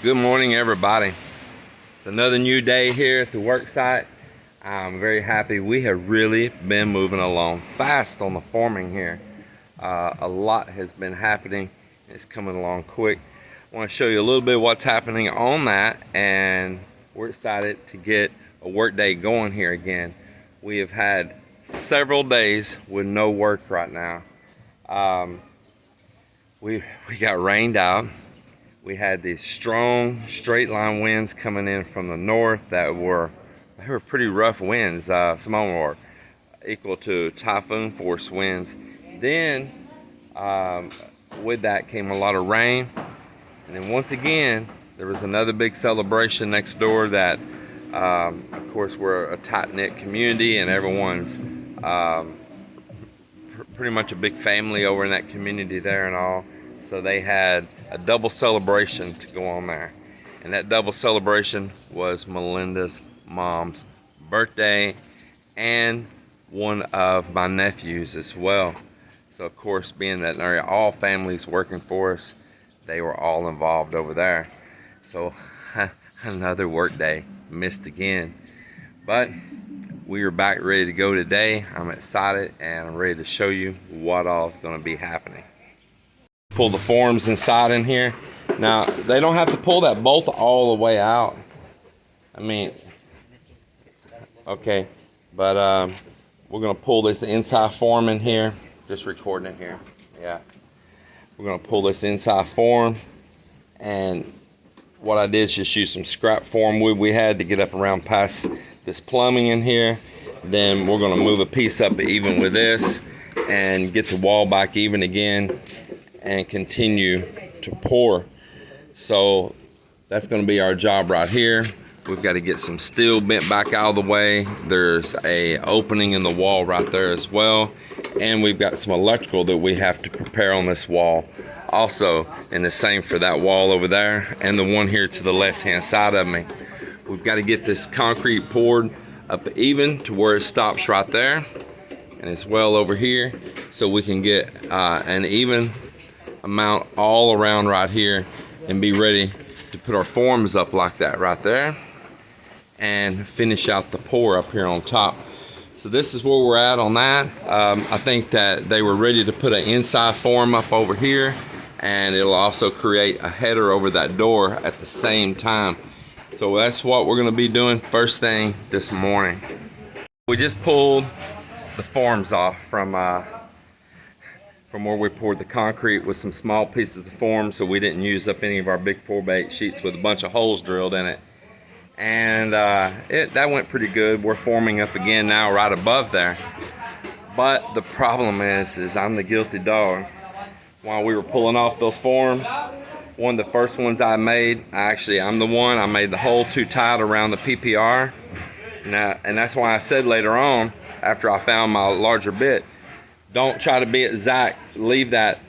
Good morning, everybody. It's another new day here at the work site. I'm very happy. We have really been moving along fast on the forming here. A lot has been happening. It's coming along quick. I want to show you a little bit of what's happening on that, and we're excited to get a work day going here again. We have had several days with no work right now. We got rained out. We had these strong straight line winds coming in from the north they were pretty rough winds. Some of them were equal to typhoon force winds. Then with that came a lot of rain. And then once again, there was another big celebration next door that, of course, we're a tight-knit community and everyone's pretty much a big family over in that community there and all. So they had a double celebration to go on there. And that double celebration was Melinda's mom's birthday and one of my nephews as well. So of course, being that area, all families working for us, they were all involved over there. So another work day missed again. But we are back ready to go today. I'm excited and I'm ready to show you what all is going to be happening. Pull the forms inside in here. Now, they don't have to pull that bolt all the way out. I mean, okay, but we're going to pull this inside form in here. Just recording it here. Yeah. We're going to pull this inside form, and what I did is just use some scrap form wood we had to get up around past this plumbing in here. Then we're going to move a piece up even with this and get the wall back even again and continue to pour. So that's going to be our job right here. We've got to get some steel bent back out of the way. There's a opening in the wall right there as well, and we've got some electrical that we have to prepare on this wall also, and the same for that wall over there and the one here to the left hand side of me. We've got to get this concrete poured up even to where it stops right there, and it's well over here, so we can get an even amount all around right here and be ready to put our forms up like that right there and finish out the pour up here on top. So this is where we're at on that. I think that they were ready to put an inside form up over here, and it'll also create a header over that door at the same time. So that's what we're going to be doing first thing this morning. We just pulled the forms off from where we poured the concrete with some small pieces of form, so we didn't use up any of our big 4x8 sheets with a bunch of holes drilled in it. And that went pretty good. We're forming up again now right above there. But the problem is I'm the guilty dog. While we were pulling off those forms, one of the first ones I made, I'm the one, I made the hole too tight around the PPR. And that's why I said later on, after I found my larger bit, don't try to be exact. Leave that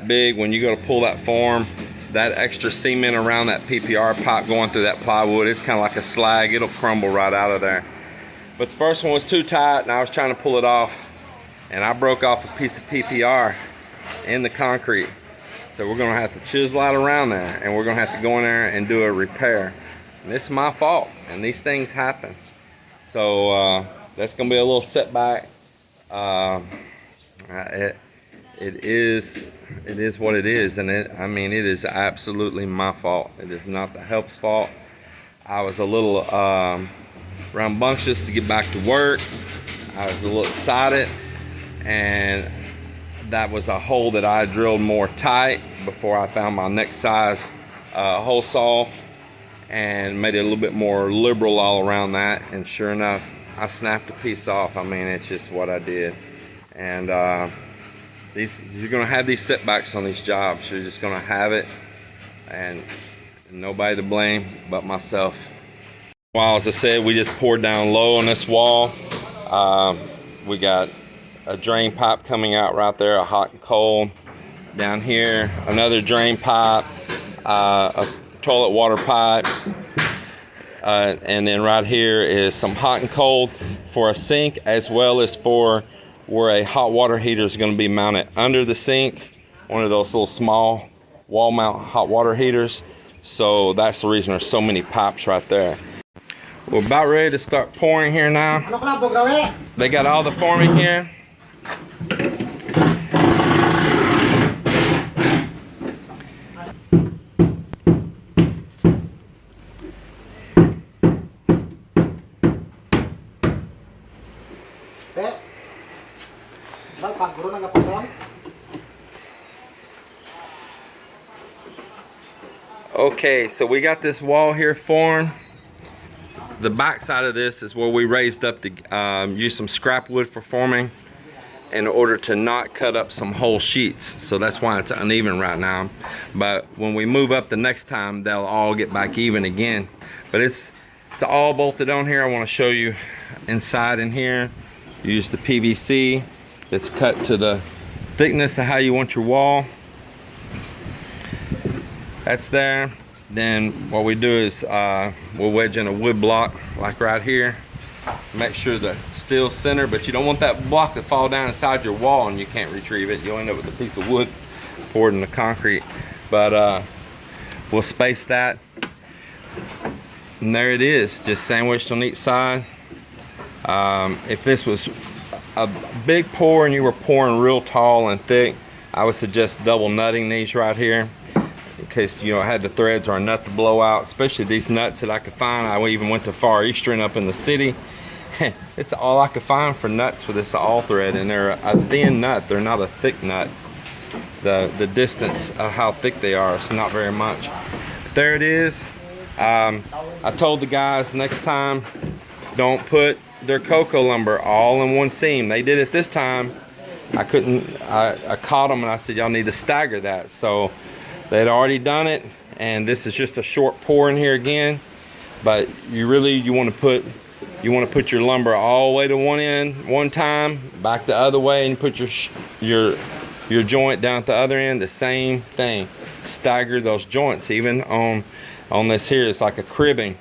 big when you go to pull that form. That extra cement around that PPR pipe going through that plywood, it's kind of like a slag. It'll crumble right out of there. But the first one was too tight, and I was trying to pull it off, and I broke off a piece of PPR in the concrete. So we're gonna have to chisel out around there, and we're gonna have to go in there and do a repair. And it's my fault, and these things happen. So that's gonna be a little setback. It is what it is, and it is absolutely my fault. It is not the help's fault. I was a little rambunctious to get back to work. I was a little excited, and that was a hole that I drilled more tight before I found my next size hole saw and made it a little bit more liberal all around that, and sure enough, I snapped a piece off. I mean, it's just what I did. And you're going to have these setbacks on these jobs. You're just going to have it, and nobody to blame but myself. Well, as I said, we just poured down low on this wall. We got a drain pipe coming out right there, a hot and cold. Down here, another drain pipe, a toilet water pipe, and then right here is some hot and cold for a sink, as well as for where a hot water heater is going to be mounted under the sink, one of those little small wall mount hot water heaters. So that's the reason there's so many pipes right there. We're about ready to start pouring here now. They got all the forming here. Okay, so we got this wall here formed. The back side of this is where we raised up to use some scrap wood for forming in order to not cut up some whole sheets. So that's why it's uneven right now. But when we move up the next time, they'll all get back even again. But it's all bolted on here. I want to show you inside in here. Use the PVC that's cut to the thickness of how you want your wall. That's there. Then what we do is we'll wedge in a wood block like right here. Make sure the steel's center, but you don't want that block to fall down inside your wall and you can't retrieve it. You'll end up with a piece of wood poured in the concrete. But we'll space that. And there it is, just sandwiched on each side. If this was a big pour and you were pouring real tall and thick, I would suggest double nutting these right here in case you know I had the threads or a nut to blow out, especially these nuts that I could find. I even went to Far Eastern up in the city. It's all I could find for nuts for this all thread, and they're a thin nut, they're not a thick nut. The distance of how thick they are, it's not very much. But there it is. I told the guys next time, don't put their cocoa lumber all in one seam. They did it this time. I caught them and I said, y'all need to stagger that. So they'd already done it, and this is just a short pour in here again. But you want to put your lumber all the way to one end one time, back the other way, and put your joint down at the other end. The same thing. Stagger those joints. Even on this here, it's like a cribbing,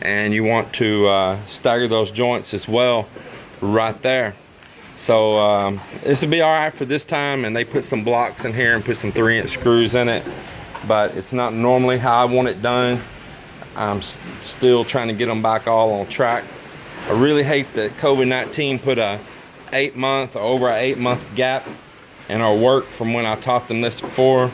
and you want to stagger those joints as well right there. So this will be all right for this time, and they put some blocks in here and put some 3-inch screws in it, but it's not normally how I want it done. I'm still trying to get them back all on track. I really hate that COVID-19 put over an 8-month gap in our work from when I taught them this before.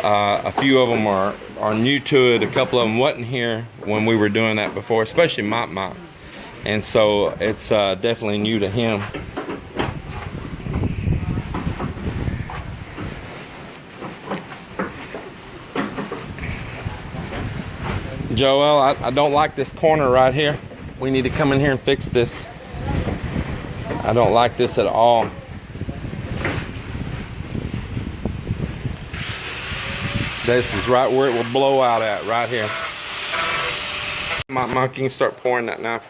A few of them are new to it. A couple of them wasn't here when we were doing that before, especially Mop. And so it's definitely new to him. Joel, I don't like this corner right here. We need to come in here and fix this. I don't like this at all. This is right where it will blow out at, right here. Mike, you can start pouring that now.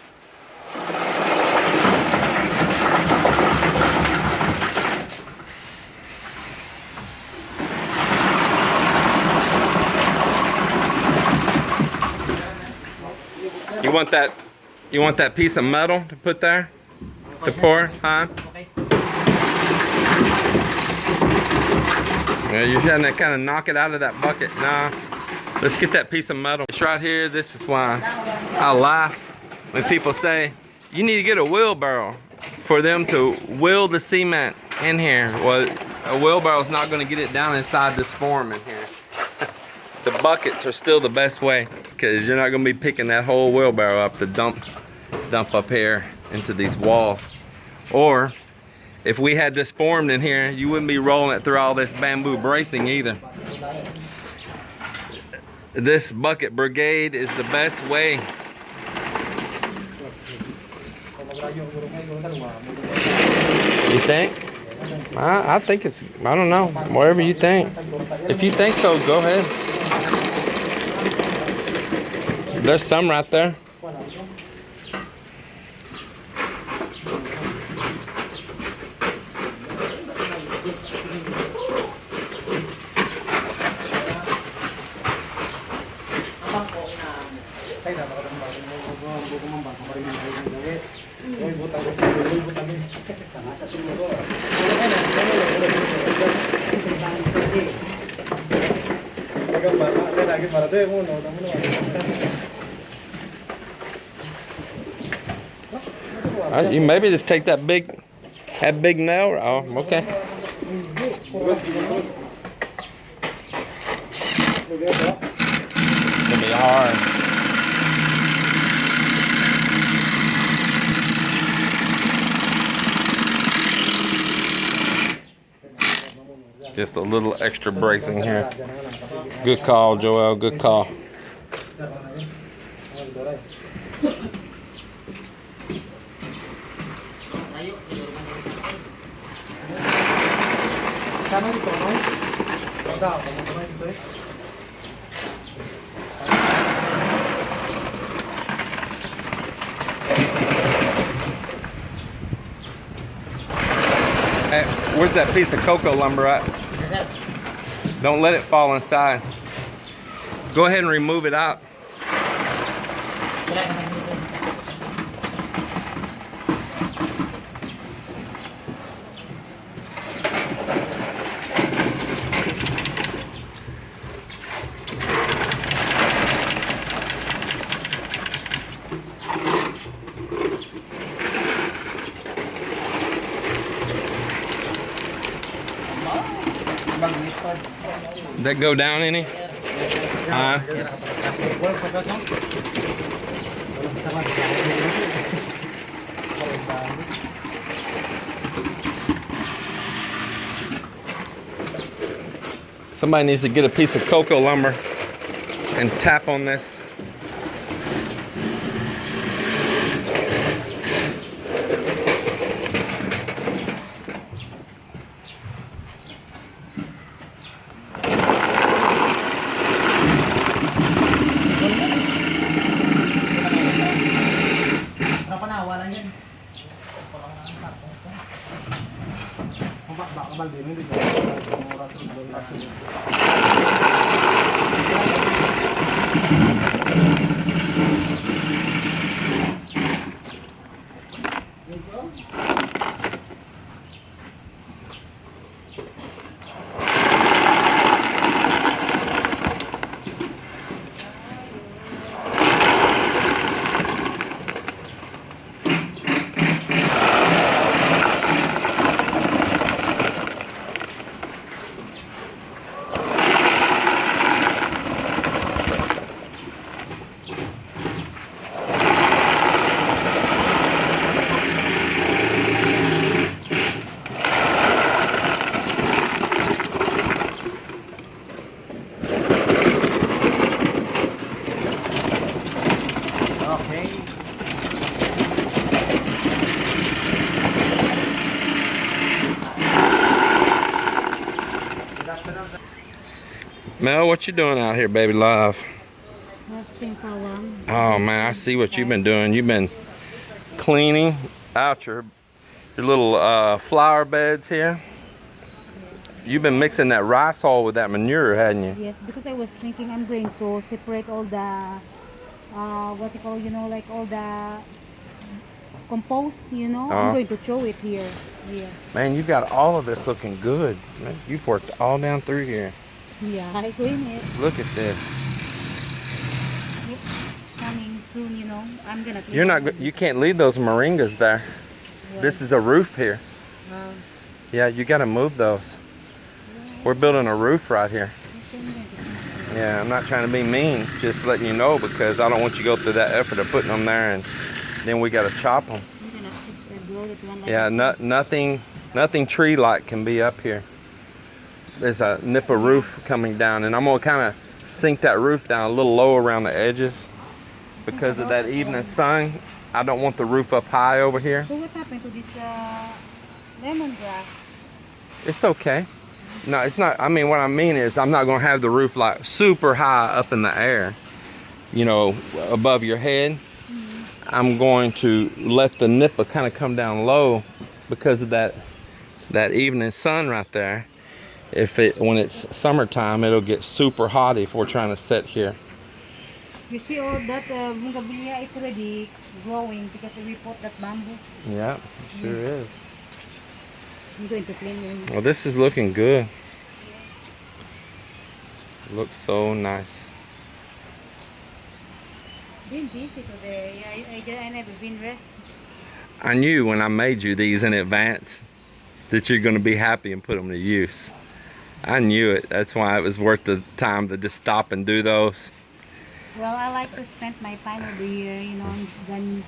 You want that piece of metal to put there? To pour, huh? Yeah, you're trying to kind of knock it out of that bucket. Nah, let's get that piece of metal. It's right here. This is why I laugh when people say, you need to get a wheelbarrow for them to wheel the cement in here. Well, a wheelbarrow is not going to get it down inside this form in here. The buckets are still the best way, because you're not going to be picking that whole wheelbarrow up to dump up here into these walls. Or if we had this formed in here, you wouldn't be rolling it through all this bamboo bracing either. This bucket brigade is the best way. You think? I think it's, I don't know, whatever you think. If you think so, go ahead. There's some right there. You maybe just take that big nail. Oh, okay. It's gonna be hard. Just a little extra bracing here. Good call, Joel. Good call. Hey, where's that piece of cocoa lumber at? Don't let it fall inside. Go ahead and remove it out. Did that go down any? Yes. Somebody needs to get a piece of cocoa lumber and tap on this. Mel, what you doing out here, baby love? Resting for long. Oh man, I see what you've been doing. You've been cleaning out your little flower beds here. You've been mixing that rice hull with that manure, hadn't you? Yes, because I was thinking I'm going to separate all the what you call, like all the compost, I'm going to throw it here. Man, you've got all of this looking good. Man, you've worked all down through here. Yeah, I clean it. Look at this. Yep. Coming soon, I'm gonna clean You can't leave those moringas there. What? This is a roof here. Yeah, you got to move those. We're building a roof right here. Yeah, I'm not trying to be mean, just letting you know, because I don't want you to go through that effort of putting them there and then we got to chop them. Yeah, nothing tree-like can be up here. There's a nip of roof coming down, and I'm gonna kind of sink that roof down a little low around the edges because of that evening sun. I don't want the roof up high over here. So what happened to this lemongrass? It's okay. No, it's not. I mean, what I mean is I'm not gonna have the roof like super high up in the air, above your head. I'm going to let the nippa kind of come down low because of that evening sun right there. When it's summertime, it'll get super hot if we're trying to sit here. You see all that bougainvillea, it's already growing because we put that bamboo. Yeah, sure is. I'm going to clean it. Well, this is looking good. Looks so nice. Been busy today. I never been rest. I knew when I made you these in advance that you're going to be happy and put them to use. I knew it. That's why it was worth the time to just stop and do those. Well, I like to spend my time over here, you know, than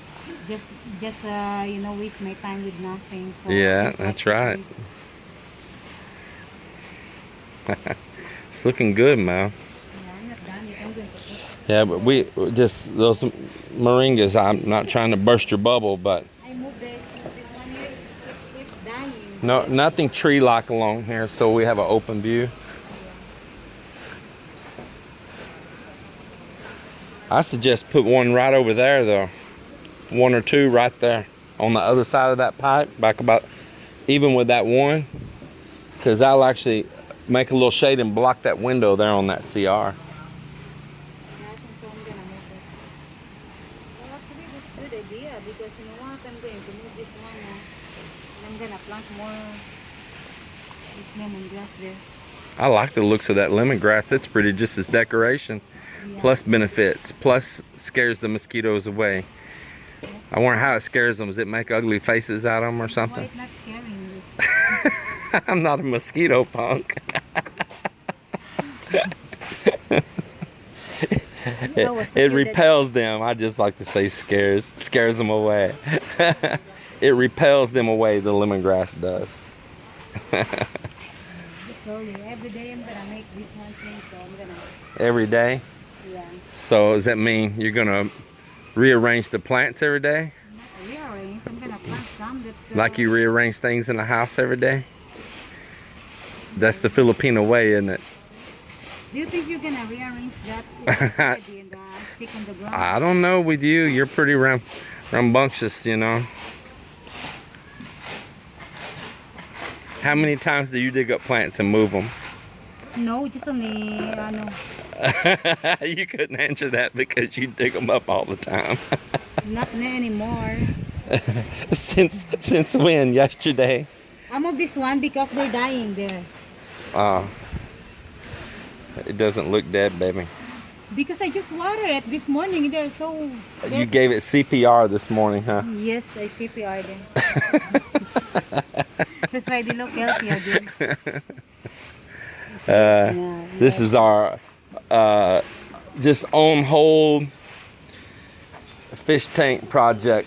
just you know, waste my time with nothing. So Yeah, just like that's to right. do- It's looking good, Mal. Yeah, I'm not done yet. I'm going to put. Yeah, but we just those moringas. I'm not trying to burst your bubble, but I moved this one here. It's dying. no, nothing tree-like along here, so we have an open view. I suggest put one right over there, though. One or two right there on the other side of that pipe, back about even with that one, because I'll actually make a little shade and block that window there on that CR. Yeah, I think so. I'm gonna move it. Well, actually, that's a good idea because you know what? I'm going to move this one. And I'm gonna plant more this lemongrass there. I like the looks of that lemongrass. It's pretty just as decoration, Yeah. plus benefits, plus scares the mosquitoes away. I wonder how it scares them. Does it make ugly faces at them or Why something? it's not scaring you? I'm not a mosquito punk. I was It thinking repels them. I just like to say scares them away. It repels them away, the lemongrass does. slowly. Every day I'm gonna make this one thing, so I'm gonna. Every day. Yeah. So does that mean you're gonna rearrange the plants every day? Not rearrange. I'm gonna plant some that. Like you rearrange things in the house every day? That's the Filipino way, isn't it? Do you think you're gonna rearrange that? It's already in the stick on the ground. I don't know with you. You're pretty rambunctious, you know. How many times do you dig up plants and move them? No, just only ano. You couldn't answer that because you dig them up all the time. Not anymore. Since when? Yesterday? I moved this one because they're dying there. It doesn't look dead, baby. Because I just watered it this morning. They're so. You gave it CPR this morning, huh? Yes, I CPR them. That's why they look healthy again. This is our just on hold fish tank project.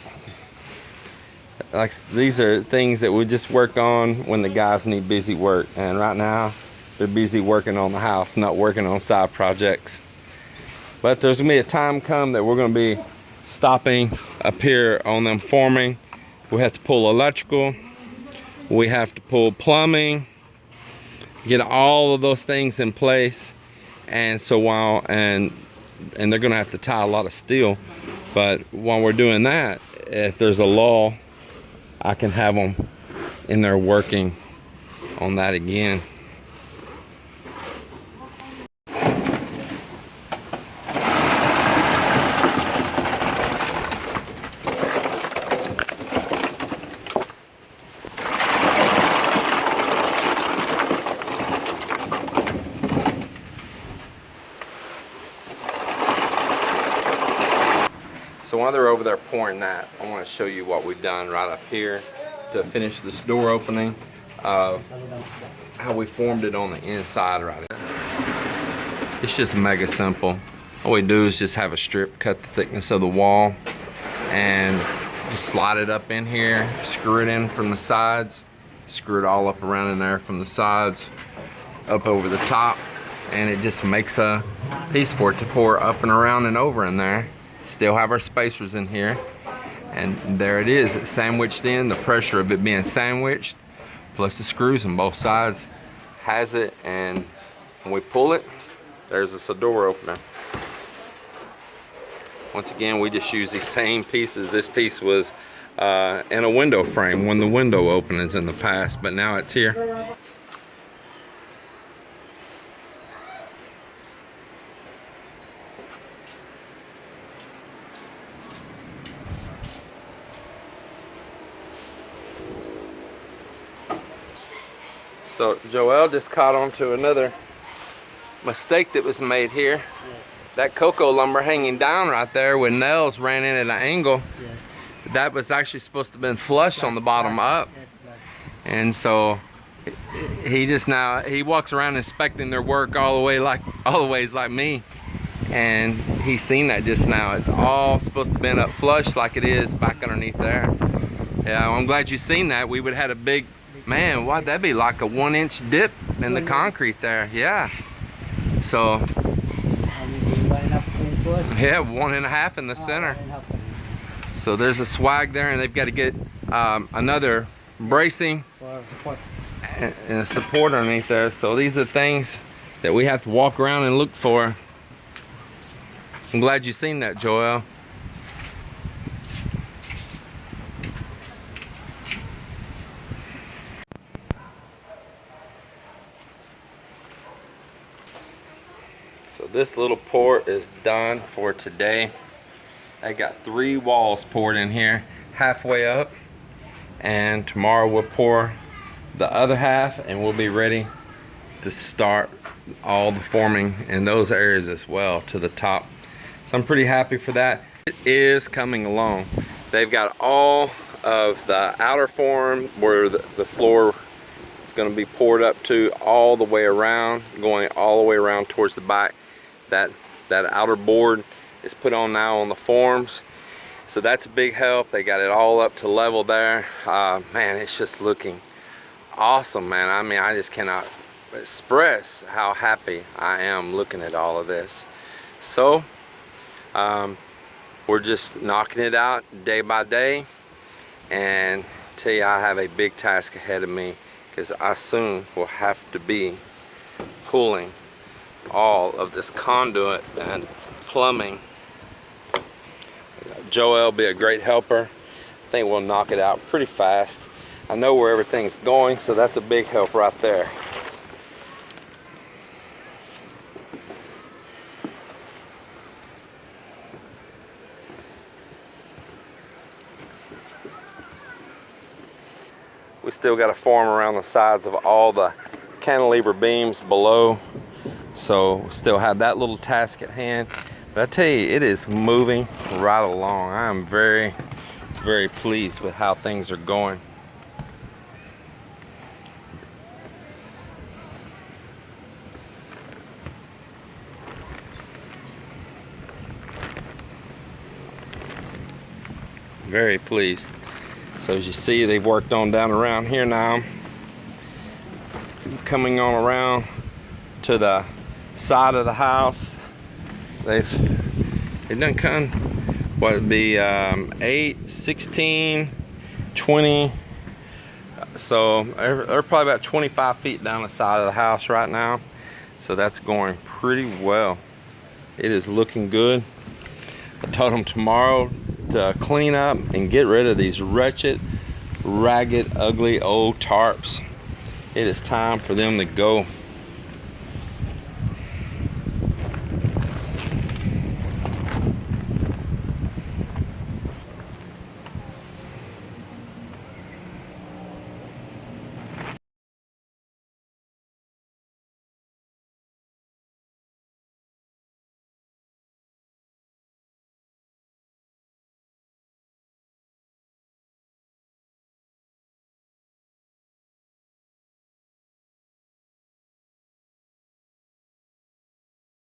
Like these are things that we just work on when the guys need busy work, and right now they're busy working on the house, not working on side projects. But there's gonna be a time come that we're gonna be stopping up here on them forming. We have to pull electrical, we have to pull plumbing, get all of those things in place. And so while and they're gonna have to tie a lot of steel, but while we're doing that, if there's a lull, I can have them in there working on that again. So while they're over there pouring that, I want to show you what we've done right up here to finish this door opening of how we formed it on the inside right there. It's just mega simple. All we do is just have a strip cut the thickness of the wall and just slide it up in here, screw it in from the sides, screw it all up around in there from the sides, up over the top, and it just makes a piece for it to pour up and around and over in there. Still have our spacers in here, and there it is. It's sandwiched in. The pressure of it being sandwiched plus the screws on both sides has it, and when we pull it, there's a door opener. Once again, we just use these same pieces. This piece was in a window frame when the window openings in the past, but now it's here. So Joel just caught on to another mistake that was made here. that cocoa lumber hanging down right there with nails ran in at an angle. Yes. That was actually supposed to have been flush on the bottom up. Yes, flush. And so he just now, he walks around inspecting their work all the ways like me. And he's seen that just now. It's all supposed to have been up flush like it is back underneath there. Yeah, well, I'm glad you seen that. We would have had a big, man, why'd that be like a 1-inch dip in the concrete there? Yeah. So, And maybe 1.5 inches. yeah, 1.5 in the center. 1.5 So there's a swag there, and they've got to get another bracing for support. and a support underneath there. So these are things that we have to walk around and look for. I'm glad you seen that, Joel. So this little pour is done for today. I got 3 walls poured in here, halfway up, and tomorrow we'll pour the other half, and we'll be ready to start all the forming in those areas as well to the top. So I'm pretty happy for that. It is coming along. They've got all of the outer form where the floor is going to be poured up to all the way around, going all the way around towards the back. That outer board is put on now on the forms. So that's a big help. They got it all up to level there. Man, it's just looking awesome, man. I mean, I just cannot express how happy I am looking at all of this. So we're just knocking it out day by day, and tell you, I have a big task ahead of me, because I soon will have to be pulling all of this conduit and plumbing. Joel will be a great helper. I think we'll knock it out pretty fast. I know where everything's going, so that's a big help right there. We still got to form around the sides of all the cantilever beams below. So we still have that little task at hand. But I tell you, it is moving right along. I am very, very pleased with how things are going. Very pleased. So as you see, they've worked on down around here now. Coming on around to the side of the house. They've done kind of what would be 8, 16, 20. So they're probably about 25 feet down the side of the house right now. So that's going pretty well. It is looking good. I told them tomorrow to clean up and get rid of these wretched, ragged, ugly old tarps. It is time for them to go.